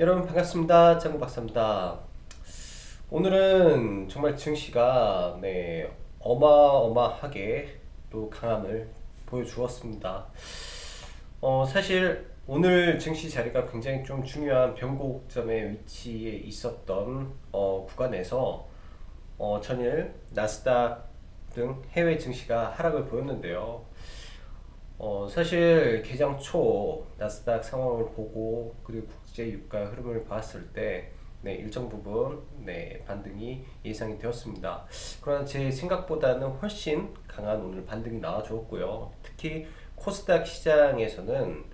여러분 반갑습니다. 짱구 박사입니다. 오늘은 정말 증시가 어마어마하게 또 강함을 보여주었습니다. 사실 오늘 증시 자리가 굉장히 좀 중요한 변곡점의 위치에 있었던 구간에서 전일 나스닥 등 해외 증시가 하락을 보였는데요. 사실 개장 초 나스닥 상황을 보고 그리고 국제 유가 흐름을 봤을 때 일정 부분 반등이 예상이 되었습니다. 그러나 제 생각보다는 훨씬 강한 오늘 반등이 나와주었고요. 특히 코스닥 시장에서는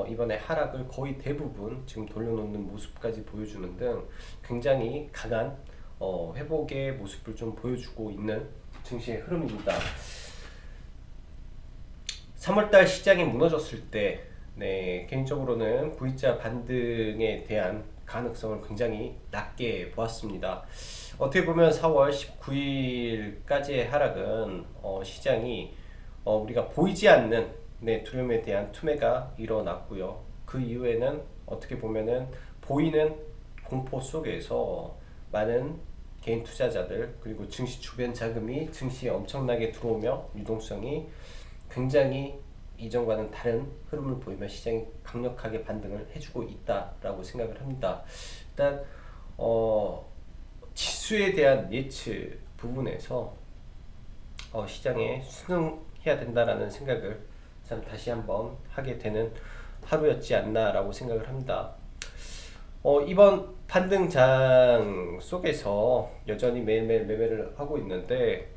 이번에 하락을 거의 대부분 지금 돌려놓는 모습까지 보여주는 등 굉장히 강한 회복의 모습을 좀 보여주고 있는 증시의 흐름입니다. 3월달 시장이 무너졌을 때 개인적으로는 V자 반등에 대한 가능성을 굉장히 낮게 보았습니다. 어떻게 보면 4월 19일까지의 하락은 시장이 우리가 보이지 않는 두려움에 대한 투매가 일어났고요. 그 이후에는 어떻게 보면은 보이는 공포 속에서 많은 개인 투자자들 그리고 증시 주변 자금이 증시에 엄청나게 들어오며 유동성이 굉장히 이전과는 다른 흐름을 보이며 시장이 강력하게 반등을 해주고 있다라고 생각을 합니다. 일단 지수에 대한 예측 부분에서 시장에 순응해야 된다라는 생각을 참 다시 한번 하게 되는 하루였지 않나라고 생각을 합니다. 이번 반등장 속에서 여전히 매일매일 매매를 하고 있는데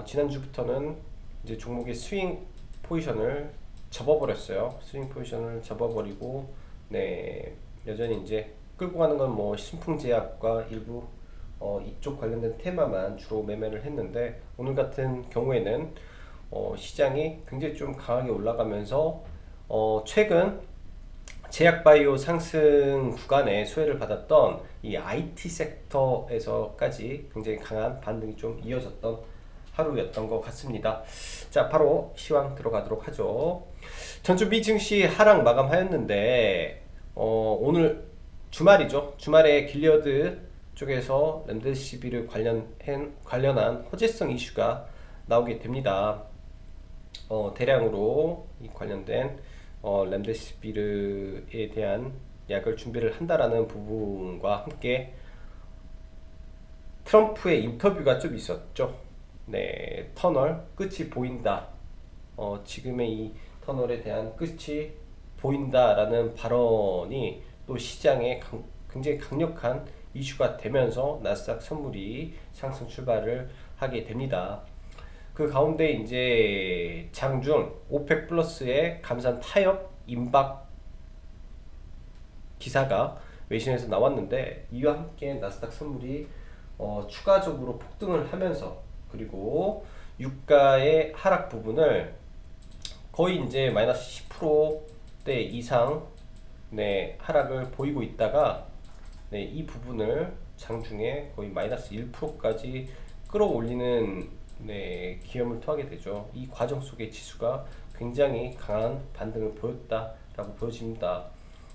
지난주부터는 이제 종목의 스윙 포지션을 접어버렸어요. 스윙 포지션을 접어버리고 여전히 이제 끌고 가는 건 뭐 신풍제약과 일부 이쪽 관련된 테마만 주로 매매를 했는데 오늘 같은 경우에는 시장이 굉장히 좀 강하게 올라가면서 최근 제약바이오 상승 구간에 수혜를 받았던 이 IT 섹터에서까지 굉장히 강한 반등이 좀 이어졌던 하루였던 것 같습니다. 자, 바로 시황 들어가도록 하죠. 전주 미증시 하락 마감하였는데 오늘 주말이죠. 주말에 길리어드 쪽에서 remdesivir을 관련한 호재성 이슈가 나오게 됩니다. 대량으로 이 관련된 렘데시비르에 대한 약을 준비를 한다라는 부분과 함께 트럼프의 인터뷰가 좀 있었죠. 터널 끝이 보인다. 지금의 이 터널에 대한 끝이 보인다라는 발언이 또 시장에 굉장히 강력한 이슈가 되면서 나스닥 선물이 상승 출발을 하게 됩니다. 그 가운데 이제 장중 오펙 플러스의 감산 타협 임박 기사가 외신에서 나왔는데 이와 함께 나스닥 선물이 추가적으로 폭등을 하면서 그리고 유가의 하락 부분을 거의 이제 마이너스 10%대 이상 하락을 보이고 있다가 이 부분을 장중에 거의 마이너스 1%까지 끌어올리는 기염을 토하게 되죠. 이 과정 속에 지수가 굉장히 강한 반등을 보였다라고 보여집니다.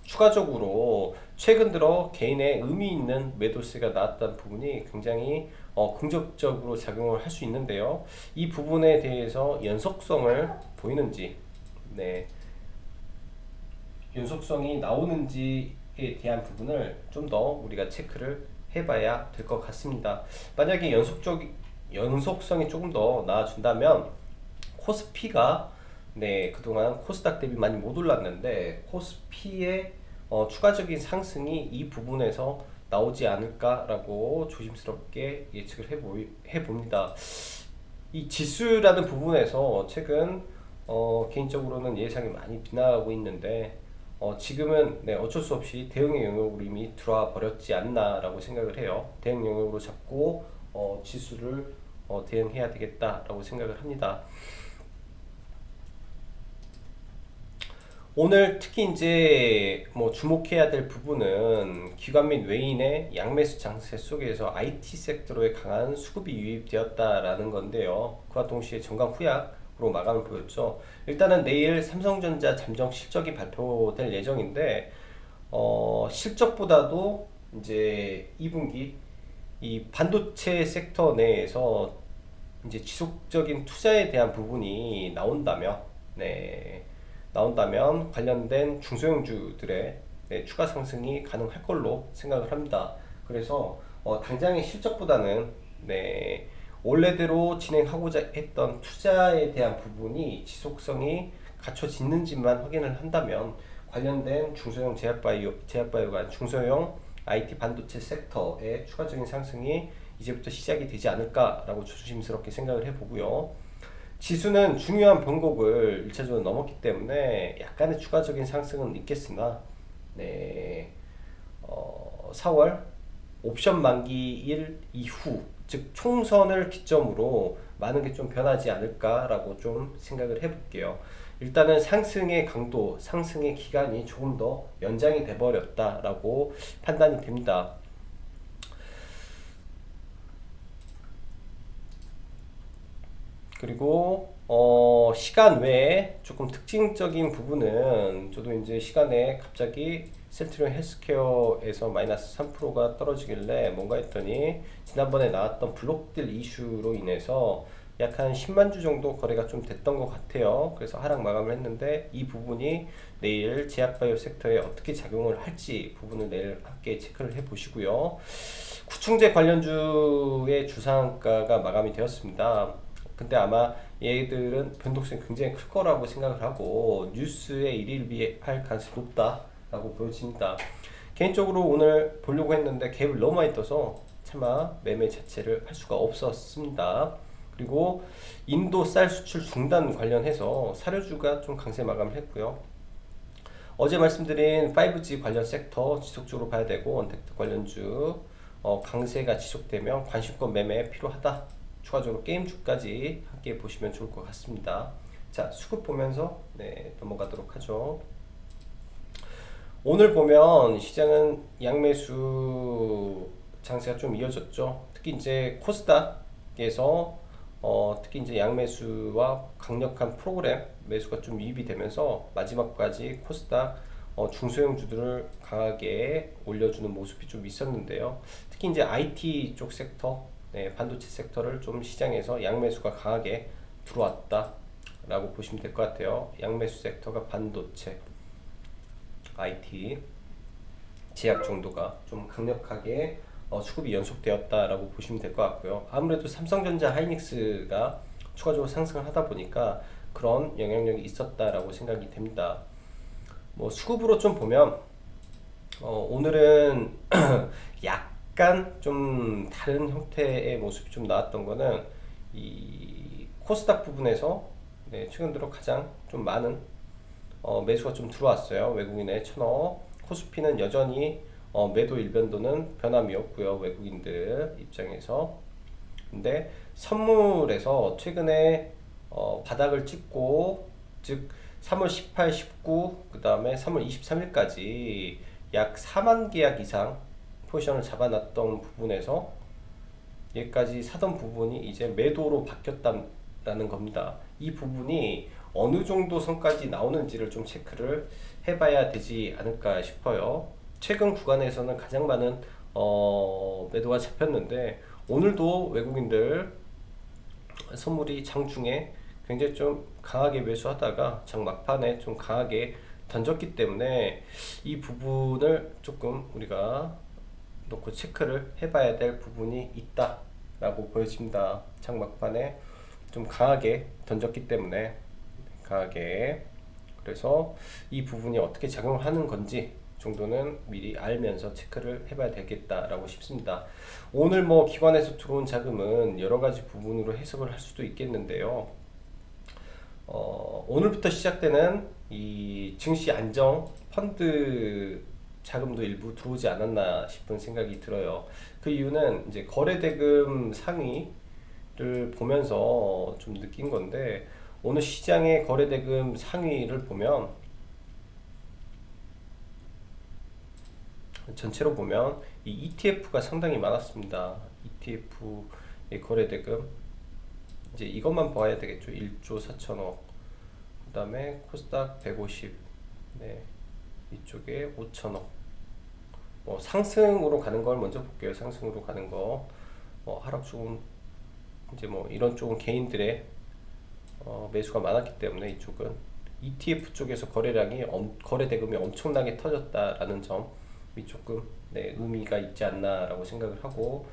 추가적으로 최근 들어 개인의 의미 있는 매도세가 나왔다는 부분이 굉장히 긍정적으로 작용을 할 수 있는데요. 이 부분에 대해서 연속성을 보이는지, 연속성이 나오는지에 대한 부분을 좀 더 우리가 체크를 해봐야 될 것 같습니다. 만약에 연속성이 조금 더 나아준다면 코스피가 그동안 코스닥 대비 많이 못 올랐는데 코스피의 추가적인 상승이 이 부분에서 나오지 않을까라고 조심스럽게 예측을 해봅니다. 이 지수라는 부분에서 최근 개인적으로는 예상이 많이 빗나가고 있는데 지금은 어쩔 수 없이 대응의 영역으로 이미 들어와 버렸지 않나라고 생각을 해요. 대응 영역으로 잡고 지수를 대응해야 되겠다라고 생각을 합니다. 오늘 특히 이제 뭐 주목해야 될 부분은 기관 및 외인의 양매수 장세 속에서 IT 섹터로의 강한 수급이 유입되었다라는 건데요. 그와 동시에 정강 후약으로 마감을 보였죠. 일단은 내일 삼성전자 잠정 실적이 발표될 예정인데 실적보다도 이제 2분기 이 반도체 섹터 내에서 이제 지속적인 투자에 대한 부분이 나온다면, 네, 나온다면 관련된 중소형주들의 추가 상승이 가능할 걸로 생각을 합니다. 그래서 당장의 실적보다는 원래대로 진행하고자 했던 투자에 대한 부분이 지속성이 갖춰지는지만 확인을 한다면 관련된 중소형 제약바이오가 중소형 IT 반도체 섹터의 추가적인 상승이 이제부터 시작이 되지 않을까라고 조심스럽게 생각을 해보고요. 지수는 중요한 변곡을 1차적으로 넘었기 때문에 약간의 추가적인 상승은 있겠으나 4월 옵션 만기일 이후, 즉 총선을 기점으로 많은 게 좀 변하지 않을까라고 좀 생각을 해볼게요. 일단은 상승의 강도, 상승의 기간이 조금 더 연장이 돼버렸다라고 판단이 됩니다. 그리고 시간 외에 조금 특징적인 부분은 저도 이제 시간에 갑자기 셀트리온 헬스케어에서 마이너스 3%가 떨어지길래 뭔가 했더니 지난번에 나왔던 블록딜 이슈로 인해서 약 한 10만 주 정도 거래가 좀 됐던 것 같아요. 그래서 하락 마감을 했는데 이 부분이 내일 제약바이오 섹터에 어떻게 작용을 할지 부분을 내일 함께 체크를 해 보시고요. 구충제 관련주의 주상가가 마감이 되었습니다. 근데 아마 얘들은 변동성이 굉장히 클 거라고 생각을 하고 뉴스에 일일비할 가능성이 높다라고 보여집니다. 개인적으로 오늘 보려고 했는데 갭을 너무 많이 떠서 차마 매매 자체를 할 수가 없었습니다. 그리고 인도 쌀 수출 중단 관련해서 사료주가 좀 강세 마감을 했고요. 어제 말씀드린 5G 관련 섹터 지속적으로 봐야 되고 원택트 관련주 강세가 지속되면 관심권 매매 필요하다. 추가적으로 게임주까지 함께 보시면 좋을 것 같습니다. 자, 수급 보면서 넘어가도록 하죠. 오늘 보면 시장은 양매수 장세가 좀 이어졌죠. 특히 이제 코스닥에서 특히 이제 양매수와 강력한 프로그램 매수가 좀 유입이 되면서 마지막까지 코스닥 중소형주들을 강하게 올려주는 모습이 좀 있었는데요. 특히 이제 IT 쪽 섹터, 반도체 섹터를 좀 시장에서 양매수가 강하게 들어왔다라고 보시면 될 것 같아요. 양매수 섹터가 반도체, IT, 제약 정도가 좀 강력하게 수급이 연속되었다라고 보시면 될 것 같고요. 아무래도 삼성전자, 하이닉스가 추가적으로 상승을 하다 보니까 그런 영향력이 있었다라고 생각이 됩니다. 뭐 수급으로 좀 보면 오늘은 약간 좀 다른 형태의 모습이 좀 나왔던 거는 이 코스닥 부분에서 최근 들어 가장 좀 많은 매수가 좀 들어왔어요. 외국인의 천억. 코스피는 여전히 매도 일변도는 변함이 없고요. 외국인들 입장에서. 근데 선물에서 최근에 바닥을 찍고, 즉 3월 18, 19, 그 다음에 3월 23일까지 약 4만 계약 이상 포지션을 잡아놨던 부분에서 여기까지 사던 부분이 이제 매도로 바뀌었다는 겁니다. 이 부분이 어느 정도 선까지 나오는지를 좀 체크를 해봐야 되지 않을까 싶어요. 최근 구간에서는 가장 많은 매도가 잡혔는데 오늘도 외국인들 선물이 장중에 굉장히 좀 강하게 매수하다가 장 막판에 좀 강하게 던졌기 때문에 이 부분을 조금 우리가 놓고 체크를 해봐야 될 부분이 있다라고 보여집니다. 장 막판에 좀 강하게 던졌기 때문에 강하게, 그래서 이 부분이 어떻게 작용하는 건지 정도는 미리 알면서 체크를 해봐야 되겠다라고 싶습니다. 오늘 뭐 기관에서 들어온 자금은 여러 가지 부분으로 해석을 할 수도 있겠는데요. 오늘부터 시작되는 이 증시 안정 펀드 자금도 일부 들어오지 않았나 싶은 생각이 들어요. 그 이유는 이제 거래대금 상위를 보면서 좀 느낀 건데, 오늘 시장의 거래대금 상위를 보면 전체로 보면 이 ETF가 상당히 많았습니다. ETF의 거래대금 이제 이것만 봐야 되겠죠. 1조 4천억, 그 다음에 코스닥 150, 이쪽에 5천억, 상승으로 가는 걸 먼저 볼게요. 상승으로 가는 거. 하락 쪽은 이제 이런 쪽은 개인들의 매수가 많았기 때문에 이쪽은 ETF 쪽에서 거래 대금이 엄청나게 터졌다라는 점이 조금 의미가 있지 않나라고 생각을 하고,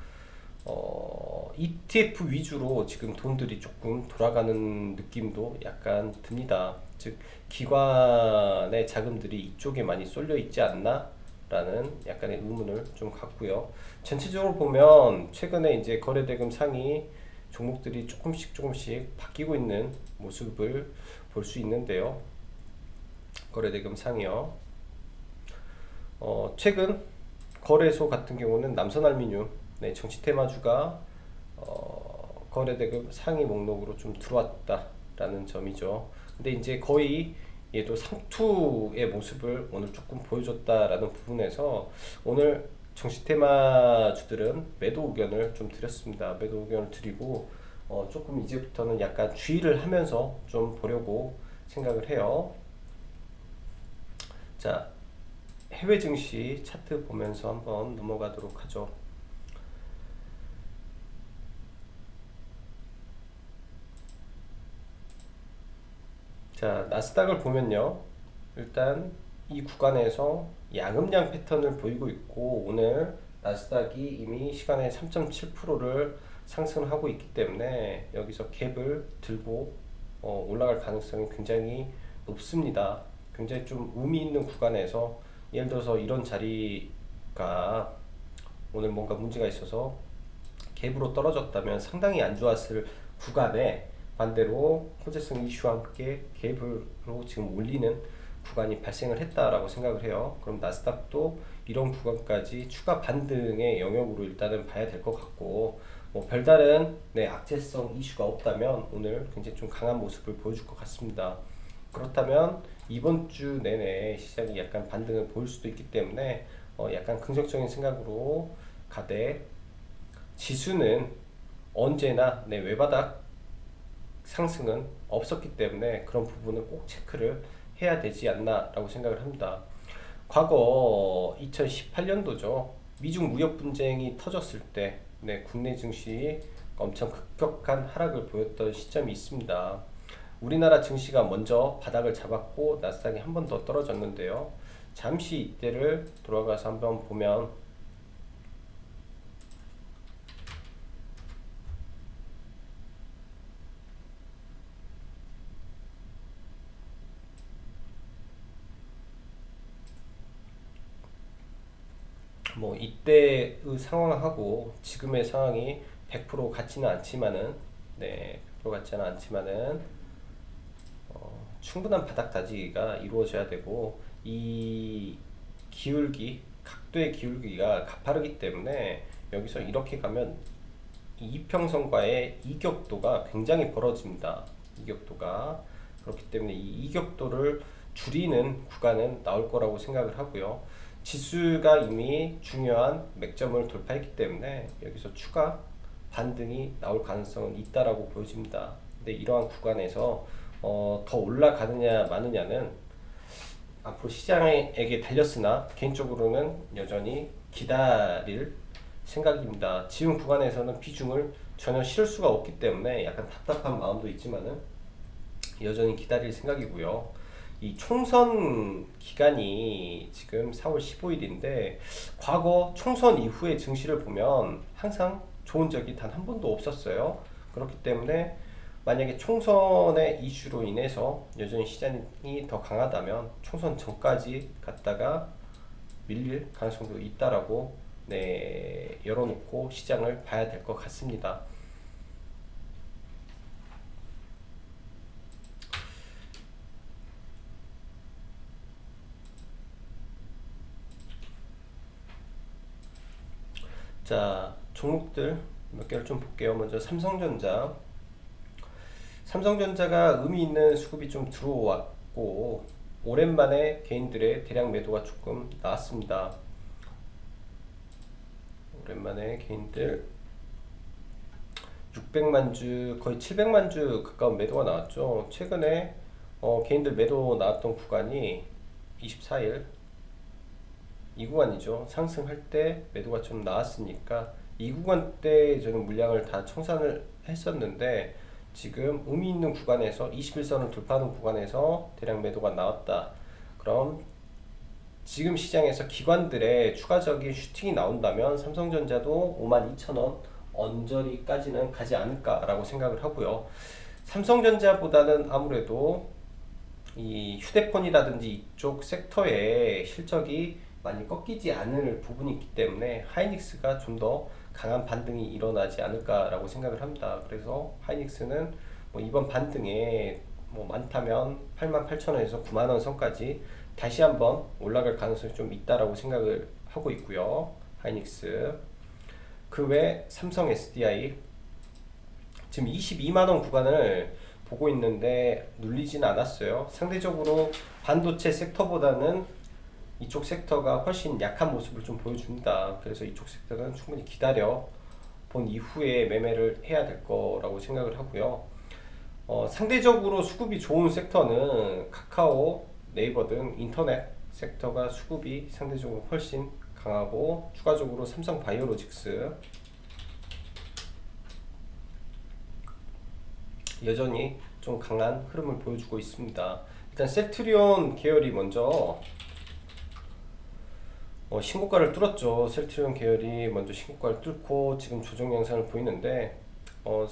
ETF 위주로 지금 돈들이 조금 돌아가는 느낌도 약간 듭니다. 즉 기관의 자금들이 이쪽에 많이 쏠려 있지 않나 라는 약간의 의문을 좀 갖고요. 전체적으로 보면 최근에 이제 거래대금 상위 종목들이 조금씩 바뀌고 있는 모습을 볼 수 있는데요. 거래대금 상이요. 최근 거래소 같은 경우는 남선알미늄, 정치 테마주가 거래대금 상위 목록으로 좀 들어왔다라는 점이죠. 근데 이제 거의 얘도 상투의 모습을 오늘 조금 보여줬다라는 부분에서 오늘 정치 테마주들은 매도 의견을 좀 드렸습니다. 매도 의견을 드리고 조금 이제부터는 약간 주의를 하면서 좀 보려고 생각을 해요. 자, 해외 증시 차트 보면서 한번 넘어가도록 하죠. 자, 나스닥을 보면요. 일단 이 구간에서 양음양 패턴을 보이고 있고, 오늘 나스닥이 이미 시간에 3.7%를 상승하고 있기 때문에 여기서 갭을 들고 올라갈 가능성이 굉장히 높습니다. 굉장히 좀 의미 있는 구간에서, 예를 들어서 이런 자리가 오늘 뭔가 문제가 있어서 갭으로 떨어졌다면 상당히 안 좋았을 구간에 반대로 호재성 이슈와 함께 갭으로 지금 올리는 구간이 발생을 했다라고 생각을 해요. 그럼 나스닥도 이런 구간까지 추가 반등의 영역으로 일단은 봐야 될 것 같고, 별다른 악재성 이슈가 없다면 오늘 굉장히 좀 강한 모습을 보여줄 것 같습니다. 그렇다면 이번 주 내내 시장이 약간 반등을 보일 수도 있기 때문에 약간 긍정적인 생각으로 가되, 지수는 언제나 외바닥 상승은 없었기 때문에 그런 부분은 꼭 체크를 해야 되지 않나 라고 생각을 합니다. 과거 2018년도죠. 미중 무역 분쟁이 터졌을 때 국내 증시 엄청 급격한 하락을 보였던 시점이 있습니다. 우리나라 증시가 먼저 바닥을 잡았고 나스닥이 한 번 더 떨어졌는데요. 잠시 이때를 돌아가서 한번 보면 이때의 상황하고 지금의 상황이 100% 같지는 않지만은 100% 같지는 않지만은 충분한 바닥 다지기가 이루어져야 되고, 이 각도의 기울기가 가파르기 때문에 여기서 이렇게 가면 이평선과의 이격도가 굉장히 벌어집니다. 이격도가 그렇기 때문에 이 이격도를 줄이는 구간은 나올 거라고 생각을 하고요. 지수가 이미 중요한 맥점을 돌파했기 때문에 여기서 추가 반등이 나올 가능성은 있다라고 보여집니다. 근데 이러한 구간에서 더 올라가느냐 마느냐는 앞으로 시장에게 달렸으나 개인적으로는 여전히 기다릴 생각입니다. 지금 구간에서는 비중을 전혀 실을 수가 없기 때문에 약간 답답한 마음도 있지만은 여전히 기다릴 생각이고요. 이 총선 기간이 지금 4월 15일인데 과거 총선 이후의 증시를 보면 항상 좋은 적이 단 한 번도 없었어요. 그렇기 때문에 만약에 총선의 이슈로 인해서 여전히 시장이 더 강하다면 총선 전까지 갔다가 밀릴 가능성도 있다라고 열어놓고 시장을 봐야 될 것 같습니다. 자, 종목들 몇 개를 좀 볼게요. 먼저 삼성전자. 삼성전자가 의미 있는 수급이 좀 들어왔고, 오랜만에 개인들의 대량 매도가 조금 나왔습니다. 오랜만에 개인들 600만 주, 거의 700만 주 가까운 매도가 나왔죠. 최근에 개인들 매도 나왔던 구간이 24일 이 구간이죠. 상승할 때 매도가 좀 나왔으니까 이 구간 때 저는 물량을 다 청산을 했었는데 지금 의미 있는 구간에서 21선을 돌파하는 구간에서 대량 매도가 나왔다. 그럼 지금 시장에서 기관들의 추가적인 슈팅이 나온다면 삼성전자도 52,000원 언저리까지는 가지 않을까라고 생각을 하고요. 삼성전자보다는 아무래도 이 휴대폰이라든지 이쪽 섹터의 실적이 많이 꺾이지 않을 부분이 있기 때문에 하이닉스가 좀 더 강한 반등이 일어나지 않을까라고 생각을 합니다. 그래서 하이닉스는 뭐 이번 반등에 뭐 많다면 88,000원에서 90,000원 선까지 다시 한번 올라갈 가능성이 좀 있다라고 생각을 하고 있고요. 하이닉스. 그 외 삼성 SDI 지금 22만원 구간을 보고 있는데 눌리진 않았어요. 상대적으로 반도체 섹터보다는 이쪽 섹터가 훨씬 약한 모습을 좀 보여줍니다. 그래서 이쪽 섹터는 충분히 기다려 본 이후에 매매를 해야 될 거라고 생각을 하고요. 상대적으로 수급이 좋은 섹터는 카카오, 네이버 등 인터넷 섹터가 수급이 상대적으로 훨씬 강하고, 추가적으로 삼성 바이오로직스 여전히 좀 강한 흐름을 보여주고 있습니다. 일단 셀트리온 계열이 먼저 신고가를 뚫었죠. 셀트리온 계열이 먼저 신고가를 뚫고 지금 조정 양상을 보이는데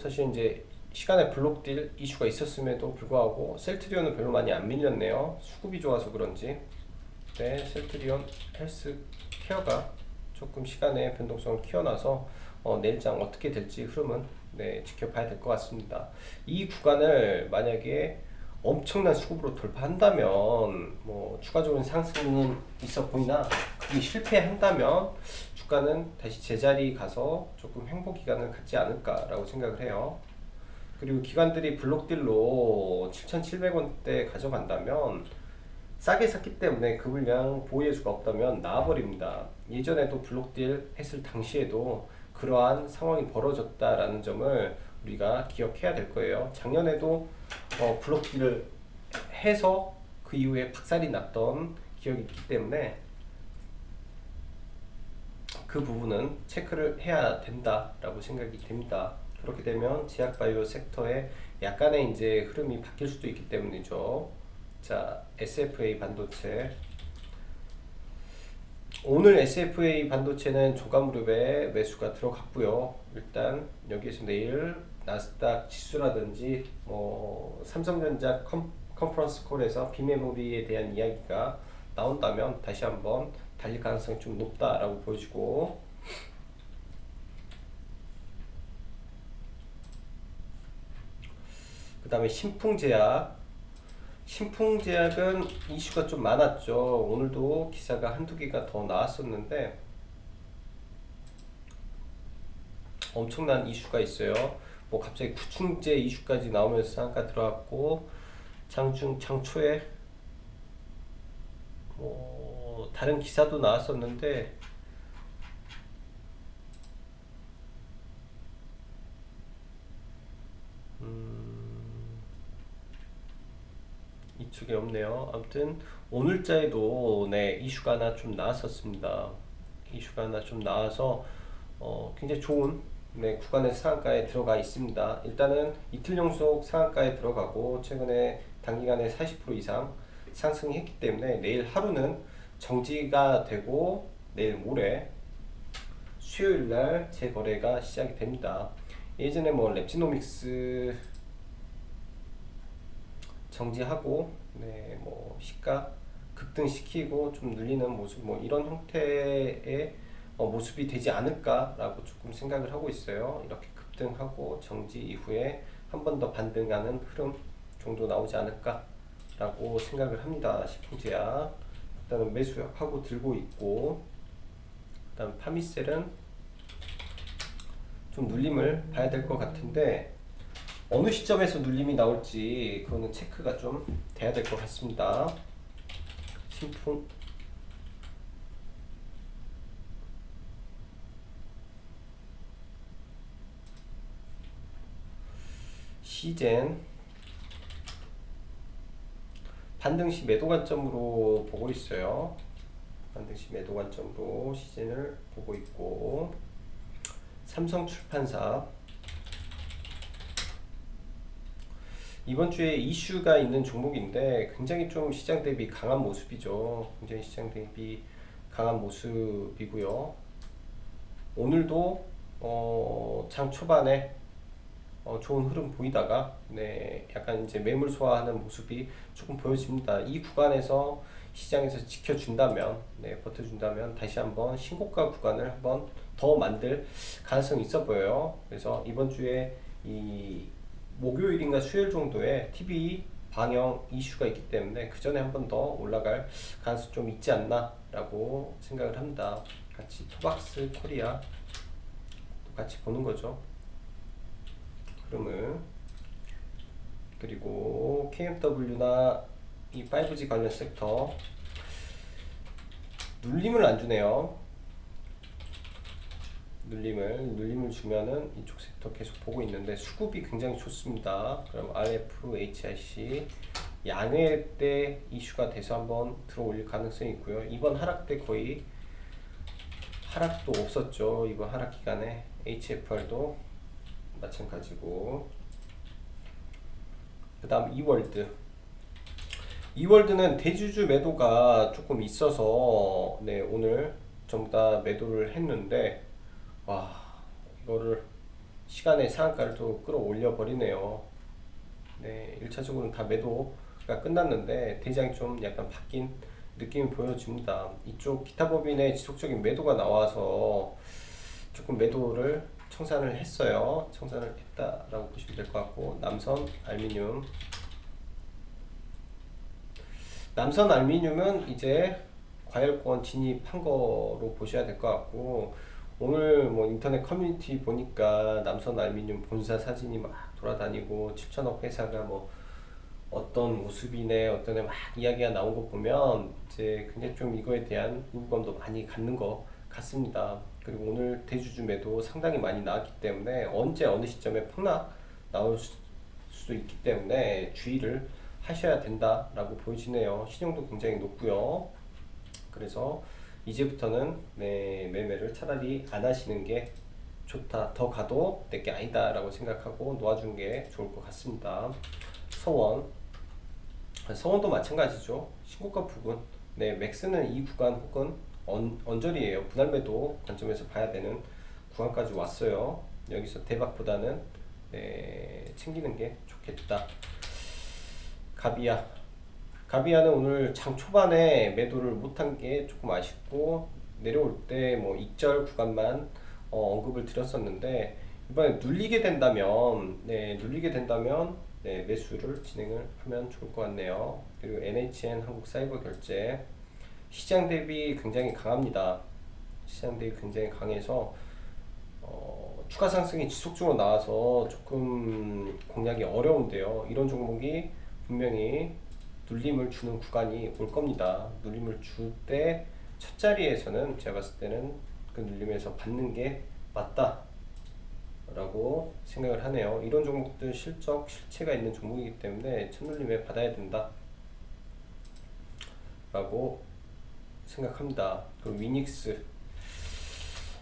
사실 이제 시간에 블록딜 이슈가 있었음에도 불구하고 셀트리온은 별로 많이 안 밀렸네요. 수급이 좋아서 그런지. 네, 셀트리온 헬스케어가 조금 시간의 변동성을 키워놔서 내일장 어떻게 될지 흐름은 네, 지켜봐야 될 것 같습니다. 이 구간을 만약에 엄청난 수급으로 돌파한다면 뭐 추가적인 상승은 있어 보이나, 그게 실패한다면 주가는 다시 제자리 가서 조금 행보 기간을 갖지 않을까라고 생각을 해요. 그리고 기관들이 블록딜로 7,700원대 가져간다면 싸게 샀기 때문에 그 물량 보유의 수가 없다면 나와버립니다. 예전에도 블록딜 했을 당시에도 그러한 상황이 벌어졌다라는 점을 우리가 기억해야 될 거예요. 작년에도 블록딜을 해서 그 이후에 박살이 났던 기억이 있기 때문에 그 부분은 체크를 해야 된다라고 생각이 됩니다. 그렇게 되면 제약바이오 섹터의 약간의 이제 흐름이 바뀔 수도 있기 때문이죠. 자, SFA 반도체. 오늘 SFA 반도체는 조가 무렵에 매수가 들어갔고요. 일단 여기에서 내일 나스닥 지수라든지 뭐 삼성전자 컨퍼런스 콜에서 비메모리에 대한 이야기가 나온다면 다시 한번 달릴 가능성이 좀 높다라고 보여지고, 그 다음에 신풍제약은 이슈가 좀 많았죠. 오늘도 기사가 한두 개가 더 나왔었는데 엄청난 이슈가 있어요. 뭐 갑자기 구충제 이슈까지 나오면서 상가 들어갔고, 장초에 뭐 다른 기사도 나왔었는데 이쪽에 없네요. 아무튼 오늘자에도 네, 이슈가 하나 좀 나왔었습니다. 이슈가 하나 좀 나와서 굉장히 좋은 네, 구간의 상한가에 들어가 있습니다. 일단은 이틀 연속 상한가에 들어가고 최근에 단기간에 40% 이상 상승했기 때문에 내일 하루는 정지가 되고 내일 모레 수요일날 재거래가 시작이 됩니다. 예전에 뭐 랩지노믹스 정지하고 네, 뭐 시가 급등시키고 좀 눌리는 모습, 뭐 이런 형태의 모습이 되지 않을까라고 조금 생각을 하고 있어요. 이렇게 급등하고 정지 이후에 한 번 더 반등하는 흐름 정도 나오지 않을까라고 생각을 합니다. 신풍제약 일단은 매수하고 들고 있고, 그다음 파미셀은 좀 눌림을 봐야 될 것 같은데 어느 시점에서 눌림이 나올지 그거는 체크가 좀 돼야 될 것 같습니다. 신풍 시젠 반등 시 매도 관점으로 보고 있어요. 반드시 매도 관점으로 시즌을 보고 있고, 삼성출판사 이번 주에 이슈가 있는 종목인데 굉장히 좀 시장 대비 강한 모습이죠. 굉장히 시장 대비 강한 모습이고요. 오늘도 장 초반에 좋은 흐름 보이다가 약간 이제 매물 소화하는 모습이 조금 보여집니다. 이 구간에서 시장에서 지켜준다면, 버텨준다면 다시 한번 신고가 구간을 한번 더 만들 가능성이 있어 보여요. 그래서 이번 주에 이 목요일인가 수요일 정도에 TV 방영 이슈가 있기 때문에 그 전에 한번 더 올라갈 가능성이 좀 있지 않나 라고 생각을 합니다. 같이 토박스 코리아 같이 보는 거죠, 흐름을. 그리고 KMW나 이 5G 관련 섹터 눌림을 안 주네요. 눌림을 주면은 이쪽 섹터 계속 보고 있는데 수급이 굉장히 좋습니다. 그럼 RF, HIC 양회 때 이슈가 돼서 한번 들어올릴 가능성이 있고요. 이번 하락 때 거의 하락도 없었죠. 이번 하락 기간에 HFR도 마찬가지고. 그 다음 이월드는 대주주 매도가 조금 있어서 오늘 전부 다 매도를 했는데, 와, 이거를 시간의 상한가를 또 끌어올려 버리네요. 1차적으로는 다 매도가 끝났는데 대장이 좀 약간 바뀐 느낌이 보여집니다. 이쪽 기타 법인의 지속적인 매도가 나와서 조금 매도를 청산을 했어요. 청산을 했다라고 보시면 될 것 같고, 남선 알미늄은 이제 과열권 진입한 거로 보셔야 될 것 같고, 오늘 뭐 인터넷 커뮤니티 보니까 남선 알미늄 본사 사진이 막 돌아다니고 7천억 회사가 뭐 어떤 모습이네 어떤 막 이야기가 나온 거 보면 이제 굉장히 좀 이거에 대한 의구심도 많이 갖는 것 같습니다. 그리고 오늘 대주주 매도 상당히 많이 나왔기 때문에 언제 어느 시점에 폭락 나올 수도 있기 때문에 주의를 하셔야 된다라고 보여지네요. 신용도 굉장히 높고요. 그래서 이제부터는 매매를 차라리 안 하시는 게 좋다. 더 가도 내게 아니다 라고 생각하고 놓아준 게 좋을 것 같습니다. 서원도 마찬가지죠. 신고가 부근. 맥스는 이 구간 혹은 언저리예요. 분할 매도 관점에서 봐야 되는 구간까지 왔어요. 여기서 대박보다는 챙기는 게 좋겠다. 가비아는 오늘 장 초반에 매도를 못한 게 조금 아쉽고, 내려올 때 뭐 익절 구간만 언급을 드렸었는데, 이번에 눌리게 된다면 매수를 진행을 하면 좋을 것 같네요. 그리고 NHN 한국사이버결제 시장 대비 굉장히 강합니다. 시장 대비 굉장히 강해서 추가 상승이 지속적으로 나와서 조금 공략이 어려운데요. 이런 종목이 분명히 눌림을 주는 구간이 올 겁니다. 눌림을 줄 때 첫 자리에서는 제가 봤을 때는 그 눌림에서 받는 게 맞다 라고 생각을 하네요. 이런 종목들 실체가 있는 종목이기 때문에 첫 눌림에 받아야 된다 라고 생각합니다. 그리고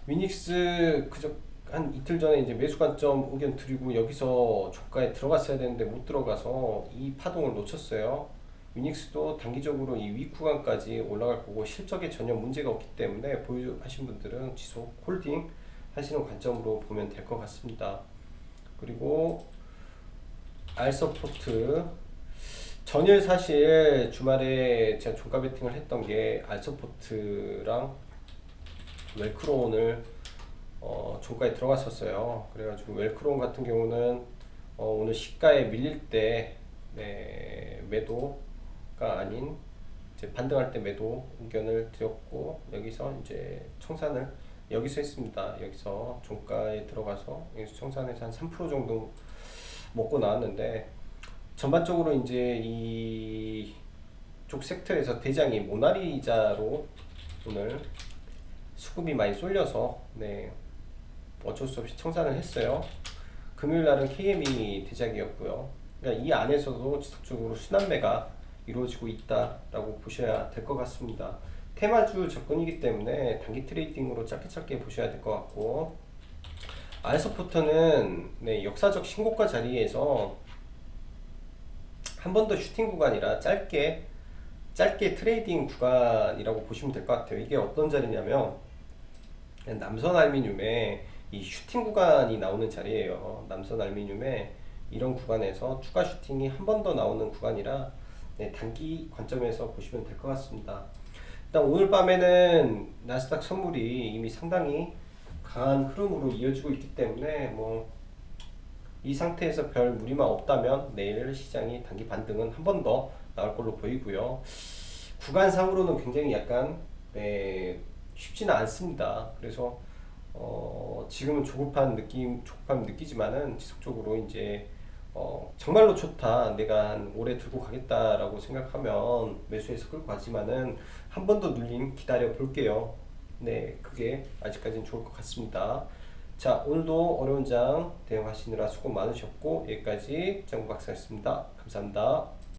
위닉스 그저 한 이틀 전에 이제 매수 관점 의견 드리고 여기서 저가에 들어갔어야 되는데 못 들어가서 이 파동을 놓쳤어요. 위닉스도 단기적으로 이 위 구간까지 올라갈 거고 실적에 전혀 문제가 없기 때문에 보유하신 분들은 지속 홀딩 하시는 관점으로 보면 될 것 같습니다. 그리고 알서포트 전일 사실 주말에 제가 종가 베팅을 했던 게 알서포트랑 웰크론을 종가에 들어갔었어요. 그래가지고 웰크론 같은 경우는 오늘 시가에 밀릴 때 매도가 아닌 이제 반등할 때 매도 의견을 드렸고, 여기서 이제 청산을 여기서 했습니다. 여기서 종가에 들어가서 여기서 청산해서 한 3% 정도 먹고 나왔는데, 전반적으로 이제 이쪽 섹터에서 대장이 모나리자로 오늘 수급이 많이 쏠려서 어쩔 수 없이 청산을 했어요. 금요일 날은 KM이 대장이었고요. 그러니까 이 안에서도 지속적으로 순환매가 이루어지고 있다라고 보셔야 될 것 같습니다. 테마주 접근이기 때문에 단기 트레이딩으로 짧게 보셔야 될 것 같고, 알서포터는 네, 역사적 신고가 자리에서 한 번 더 슈팅 구간이라 짧게 트레이딩 구간이라고 보시면 될 것 같아요. 이게 어떤 자리냐면 남선 알루미늄에 이 슈팅 구간이 나오는 자리예요. 남선 알루미늄에 이런 구간에서 추가 슈팅이 한 번 더 나오는 구간이라 네, 단기 관점에서 보시면 될 것 같습니다. 일단 오늘 밤에는 나스닥 선물이 이미 상당히 강한 흐름으로 이어지고 있기 때문에 뭐 이 상태에서 별 무리만 없다면 내일 시장이 단기 반등은 한 번 더 나올 걸로 보이고요. 구간상으로는 굉장히 약간 쉽지는 않습니다. 그래서 지금은 조급함 느끼지만은 지속적으로 이제 정말로 좋다, 내가 한 오래 들고 가겠다라고 생각하면 매수해서 끌고 가지만은 한 번 더 눌림 기다려 볼게요. 네, 그게 아직까지는 좋을 것 같습니다. 자, 오늘도 어려운 장 대응하시느라 수고 많으셨고, 여기까지 장구 박사였습니다. 감사합니다.